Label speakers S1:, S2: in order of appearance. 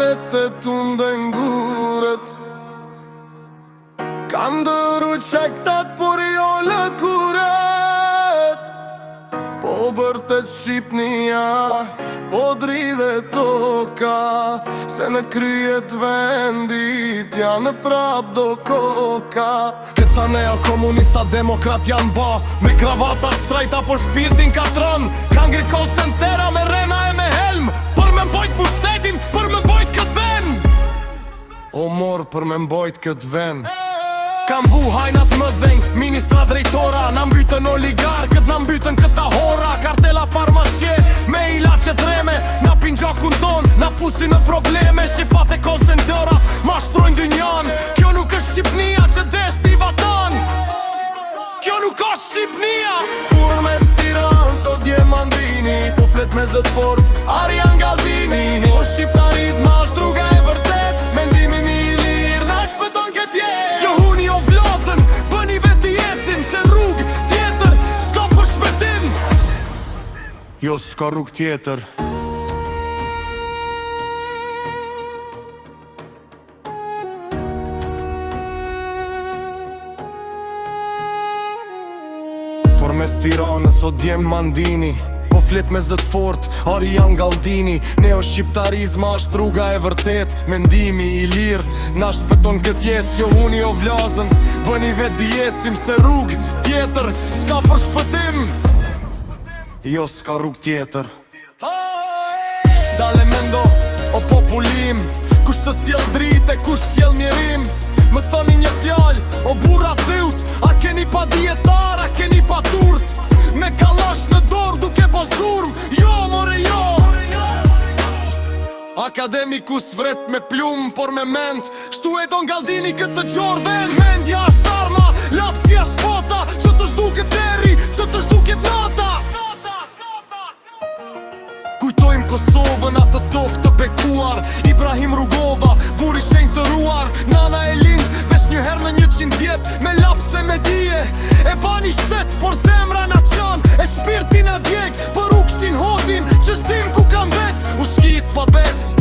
S1: vetet unë dhe ngurët. Kam dëru qektat por jo lëkuret. Po bërtet Shqipnia, po dridhe toka, se në kryet vendit janë prap do koka. Këta nea komunista demokrat janë ba, me kravata shtrajta po shpirtin katron. Kanë ngrit call centera me rena e me helm, për me mbojt pushtetin, për me mbojt këtë ven. O mor për me mbojt këtë ven. Kam vu hajnat më dhenj, ministra drejtora, na mbytën oligarkët, na mbytën këta hora. Kartela farmacie, me ilaçe dreme, na pin gjakun ton, na fusin në probleme. Shifate call centera, ma shtrojnë dynjan. Kjo nuk është Shqipnia që desh t'i vatan. Kjo nuk është Shqipnia. Kur mes Tiran, sot je Mandini, po flet me zët fort, Arjan Galdini. Po shqiptarizma është rruga e vërtet, mendimi mi i lirë, na shpëton këtë jetë. Që huni o vlozën, bëni veti jesim, se rrug tjetër s'ka për shpëtim. Jo s'ka rrug tjetër. Por mes Tiranës sot jem Mandini, po flet me zët fort, Arjan Galdini. Neo shqiptarizma është rruga e vërtet, mendimi i lirë, na shpëton këtë jetë. Jo huni o vlazën, bëni veti jesim, se rrug tjetër s'ka për shpëtim. Jo s'ka rrug tjetër. Dale mendo, o populim, kush të sjell dritë e kush sjell mjerim. Më thoni një fjallë, o burra dhiut, a keni pa dietar, a keni pa turt. Me kalash në dorë duke po zurm, jo more jo. Akademikus vret me plum, por me ment, shtu e Don Galdini këtë gjorë ven. Mendja është arma, lapsia shpota, që të shduket deri, që të shduket nata. Kujtojmë Kosovën, atë tokë të bekuar, Ibrahim Rugova, buri shenjë të ruar. Nana e lind, vesh një herë në 100 vjet, me lapse me dije. E bani shtet, por zemra na qan, e shpirtin e djeg, për ukshin hodin, që s'dim ku kam vet. U shkit pa bes,